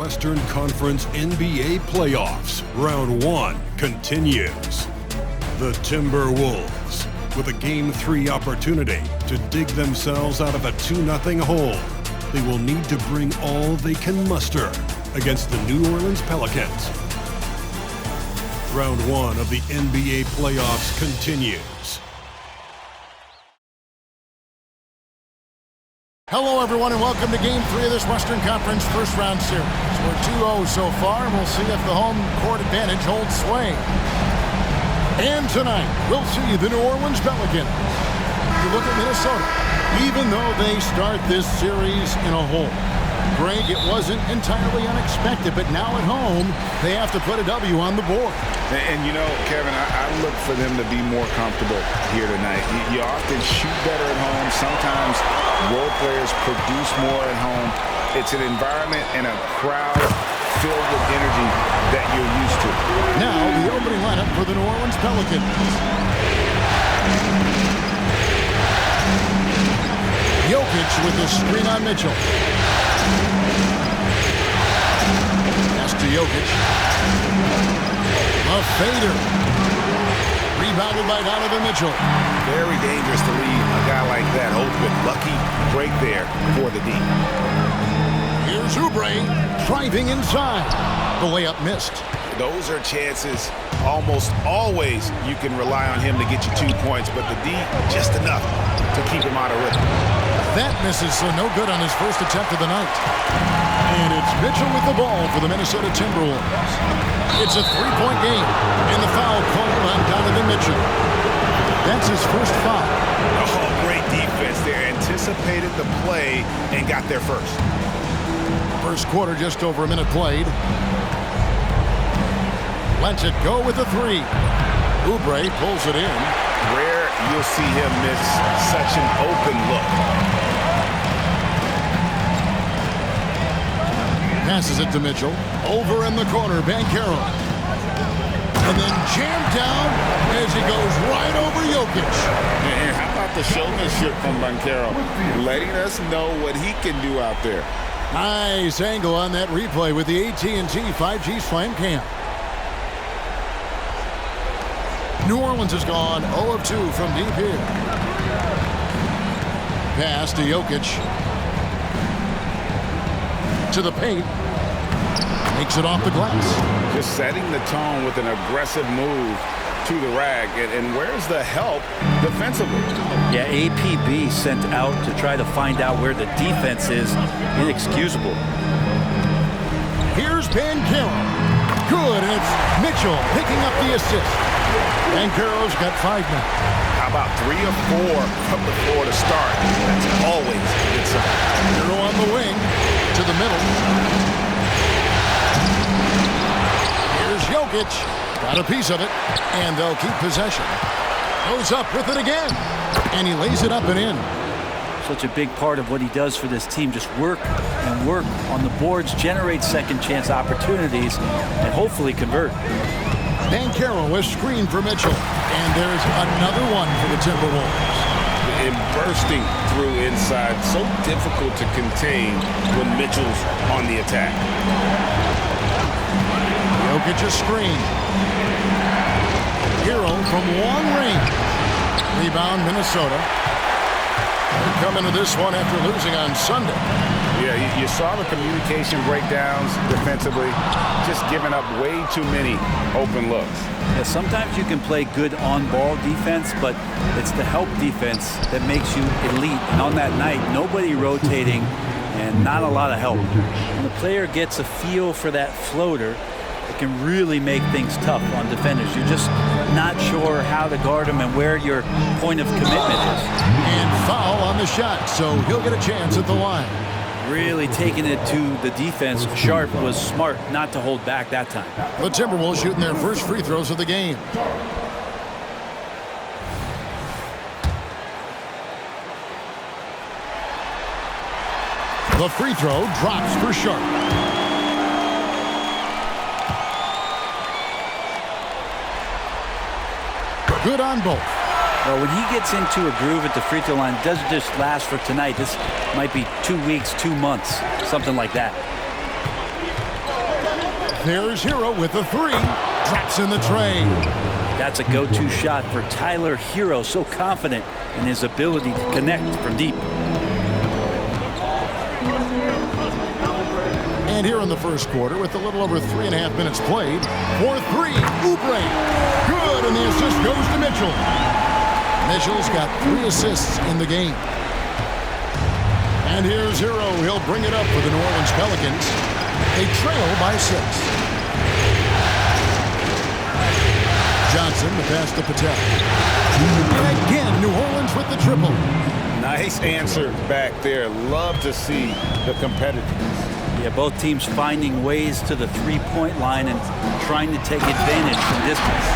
Western Conference NBA playoffs. Round 1 continues. The Timberwolves, with a Game 3 opportunity to dig themselves out of a 2-0 hole. They will need to bring all they can muster against the New Orleans Pelicans. Round 1 of the NBA playoffs continues. Hello, everyone, and welcome to Game 3 of this Western Conference first-round series. We're 2-0 so far, and we'll see if the home court advantage holds sway. And tonight, we'll see the New Orleans Pelicans. You look at Minnesota, even though they start this series in a hole. Greg, it wasn't entirely unexpected, but now at home, they have to put a W on the board. And you know, Kevin, I look for them to be more comfortable here tonight. You often shoot better at home. Sometimes role players produce more at home. It's an environment and a crowd filled with energy that you're used to. Now, the opening lineup for the New Orleans Pelicans. Jokic with the screen on Mitchell. Pass to Jokic. A fader. Rebounded by Donovan Mitchell. Very dangerous to leave a guy like that open. Lucky break there for the D. Here's Oubre driving inside. The layup missed. Those are chances. Almost always you can rely on him to get you 2 points, but the D just enough to keep him out of rhythm. That misses, so no good on his first attempt of the night. And it's Mitchell with the ball for the Minnesota Timberwolves. It's a three-point game, and the foul called on Donovan Mitchell. That's his first foul. Oh, great defense there. Anticipated the play and got there first. First quarter, just over a minute played. Lets it go with a three. Oubre pulls it in. Rare you'll see him miss such an open look. Passes it to Mitchell. Over in the corner, Banchero. And then jammed down as he goes right over Jokic. And how about the showmanship from Banchero? Letting us know what he can do out there. Nice angle on that replay with the AT&T 5G Slam Cam. New Orleans has gone 0 of 2 from deep here. Pass to Jokic. To the paint. Makes it off the glass. Just setting the tone with an aggressive move to the rag. And where's the help defensively? Yeah, APB sent out to try to find out where the defense is. Inexcusable. Here's Banchero. Good, and it's Mitchell picking up the assist. Banchero's got 5 now. How about 3 or 4 from the floor to start? That's always a good sign. Euro on the wing to the middle. Here's Jokic. Got a piece of it, and they'll keep possession. Goes up with it again, and he lays it up and in. Such a big part of what he does for this team. Just work and work on the boards, generate second chance opportunities, and hopefully convert. Banchero was screened for Mitchell, and there's another one for the Timberwolves. And bursting through inside, so difficult to contain when Mitchell's on the attack. Jokic a screen. Hero from long range. Rebound Minnesota. They're coming to this one after losing on Sunday. Yeah, you saw the communication breakdowns defensively, just giving up way too many open looks. Yeah, sometimes you can play good on-ball defense, but it's the help defense that makes you elite. And on that night, nobody rotating and not a lot of help. When the player gets a feel for that floater, it can really make things tough on defenders. You're just not sure how to guard them and where your point of commitment is. And foul on the shot, so he'll get a chance at the line. Really taking it to the defense. Sharp was smart not to hold back that time. The Timberwolves shooting their first free throws of the game. The free throw drops for Sharp. Good on both. Well, when he gets into a groove at the free throw line, it doesn't just last for tonight. This might be 2 weeks, 2 months, something like that. There's Hero with the three. Drops in the tray. That's a go-to shot for Tyler Hero, so confident in his ability to connect from deep. And here in the first quarter, with a little over 3.5 minutes played, for three, Oubre. Good, and the assist goes to Mitchell. Mitchell's got 3 assists in the game. And here's Hero. He'll bring it up for the New Orleans Pelicans. They trail by 6. Johnson, the pass to Patel. And again, New Orleans with the triple. Nice answer back there. Love to see the competitiveness. Yeah, both teams finding ways to the three-point line and trying to take advantage from distance.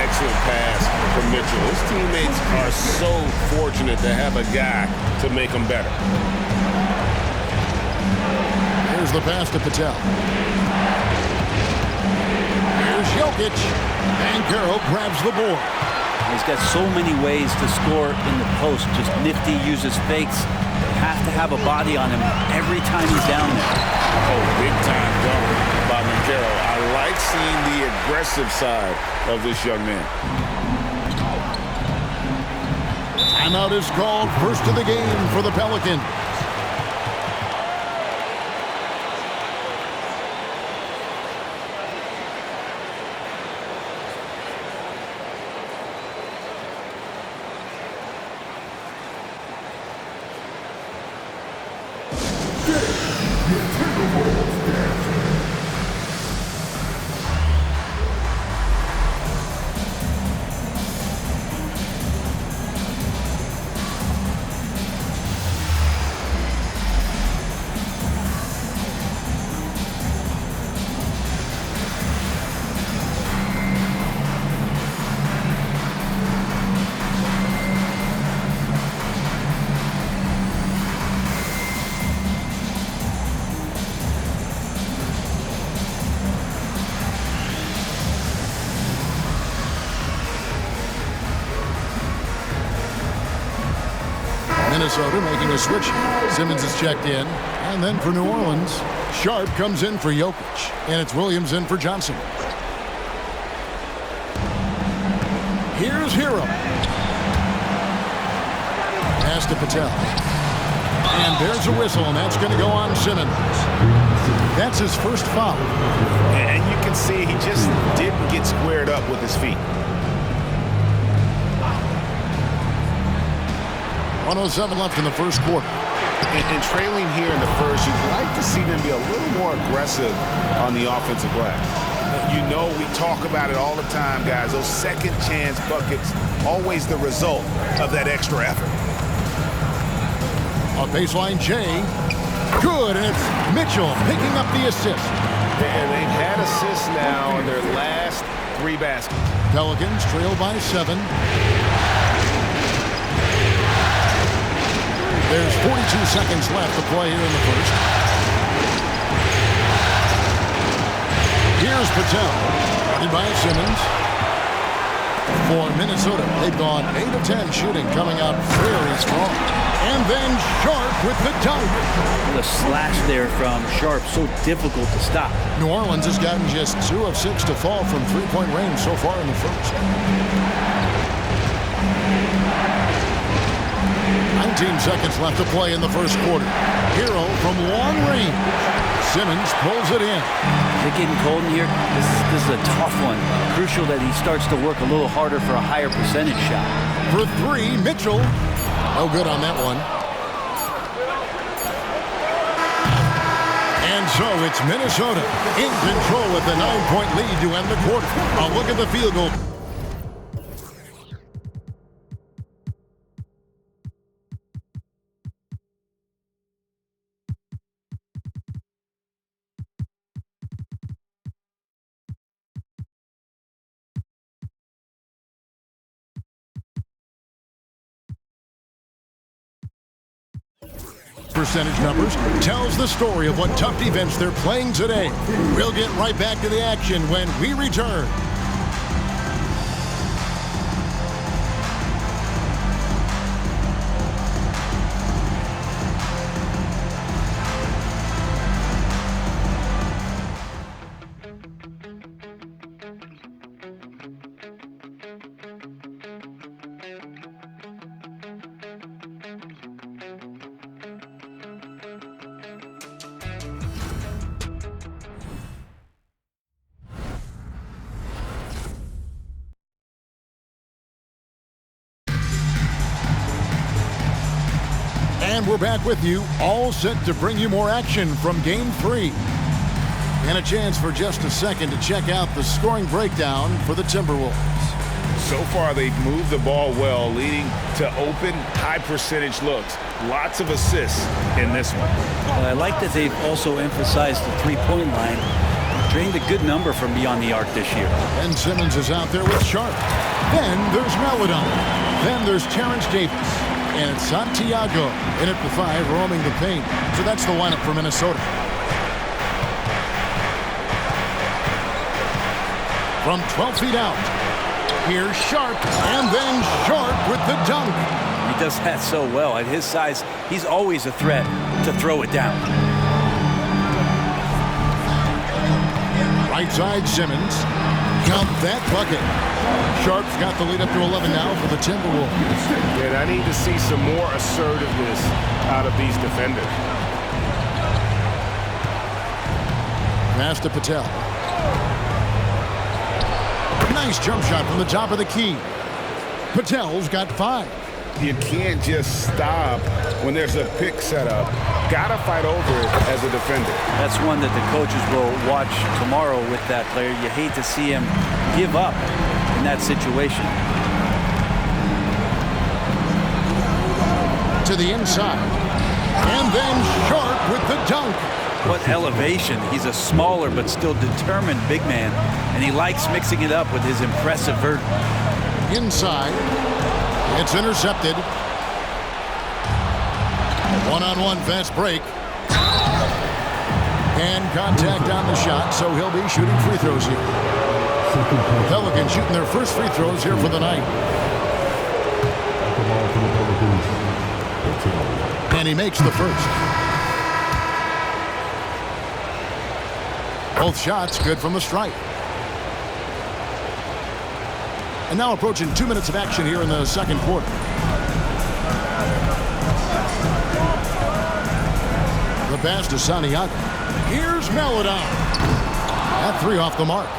Excellent pass from Mitchell. His teammates are so fortunate to have a guy to make them better. Here's the pass to Patel. Here's Jokic. And Caro grabs the board. He's got so many ways to score in the post. Just nifty, uses fakes. They have to have a body on him every time he's down there. Oh, big time dunk by Caro. I like seeing the aggressive side of this young man. Timeout is called. First of the game for the Pelicans. Minnesota making a switch. Simmons is checked in. And then for New Orleans, Sharp comes in for Jokic. And it's Williams in for Johnson. Here's Hero. Pass to Patel. And there's a whistle, and that's going to go on Simmons. That's his first foul. And you can see he just didn't get squared up with his feet. 1:07 left in the first quarter. And trailing here in the first, you'd like to see them be a little more aggressive on the offensive glass. You know, we talk about it all the time, guys. Those second chance buckets, always the result of that extra effort. On baseline, Jay. Good, and it's Mitchell picking up the assist. And they've had assists now in their last 3 baskets. Pelicans trail by 7. There's 42 seconds left to play here in the first. Here's Patel. Guarded by Simmons. For Minnesota, they've gone 8 of 10 shooting, coming out very strong. And then Sharp with the dunk. The slash there from Sharp, so difficult to stop. New Orleans has gotten just 2 of 6 to fall from three-point range so far in the first. 19 seconds left to play in the first quarter. Hero from long range. Simmons pulls it in. They're getting cold in here. This is a tough one. Crucial that he starts to work a little harder for a higher percentage shot. For 3, Mitchell. No good on that one. And so it's Minnesota in control with a 9-point lead to end the quarter. A look at the field goal. Percentage numbers tells the story of what tough defense they're playing today. We'll get right back to the action when we return. And we're back with you, all set to bring you more action from Game 3. And a chance for just a second to check out the scoring breakdown for the Timberwolves. So far, they've moved the ball well, leading to open, high-percentage looks. Lots of assists in this one. I like that they've also emphasized the three-point line. Drained a good number from beyond the arc this year. Ben Simmons is out there with Sharp. Then there's Maladon. Then there's Terrence Davis. And Santiago in at the 5, roaming the paint. So that's the lineup for Minnesota. From 12 feet out, here's Sharp, and then Sharp with the dunk. He does that so well. At his size, he's always a threat to throw it down. Right side, Simmons. Count that bucket. Sharp's got the lead up to 11 now for the Timberwolves. And I need to see some more assertiveness out of these defenders. Pass to Patel. Nice jump shot from the top of the key. Patel's got 5. You can't just stop when there's a pick set up. Gotta fight over it as a defender. That's one that the coaches will watch tomorrow with that player. You hate to see him give up in that situation. To the inside. And then Sharp with the dunk. What elevation. He's a smaller but still determined big man, and he likes mixing it up with his impressive vert. Inside. It's intercepted. One-on-one fast break. And contact on the shot, so he'll be shooting free throws here. Pelicans shooting their first free throws here for the night. And he makes the first. Both shots good from the stripe. And now approaching 2 minutes of action here in the second quarter. The pass to Santiago. Here's Maladon. That 3 off the mark.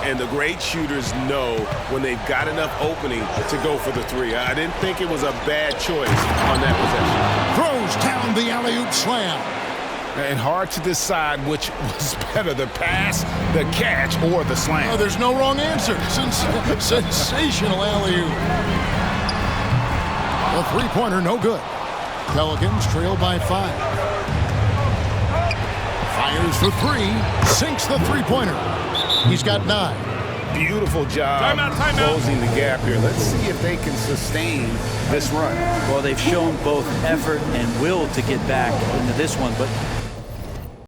And the great shooters know when they've got enough opening to go for the 3. I didn't think it was a bad choice on that possession. Throws down the alley-oop slam. And hard to decide which was better, the pass, the catch, or the slam. Oh, there's no wrong answer. Sensational alley-oop. The three-pointer, no good. Pelicans trail by 5. Fires for 3. Sinks the three-pointer. He's got 9. Beautiful job closing the gap here. Let's see if they can sustain this run. Well, they've shown both effort and will to get back into this one, but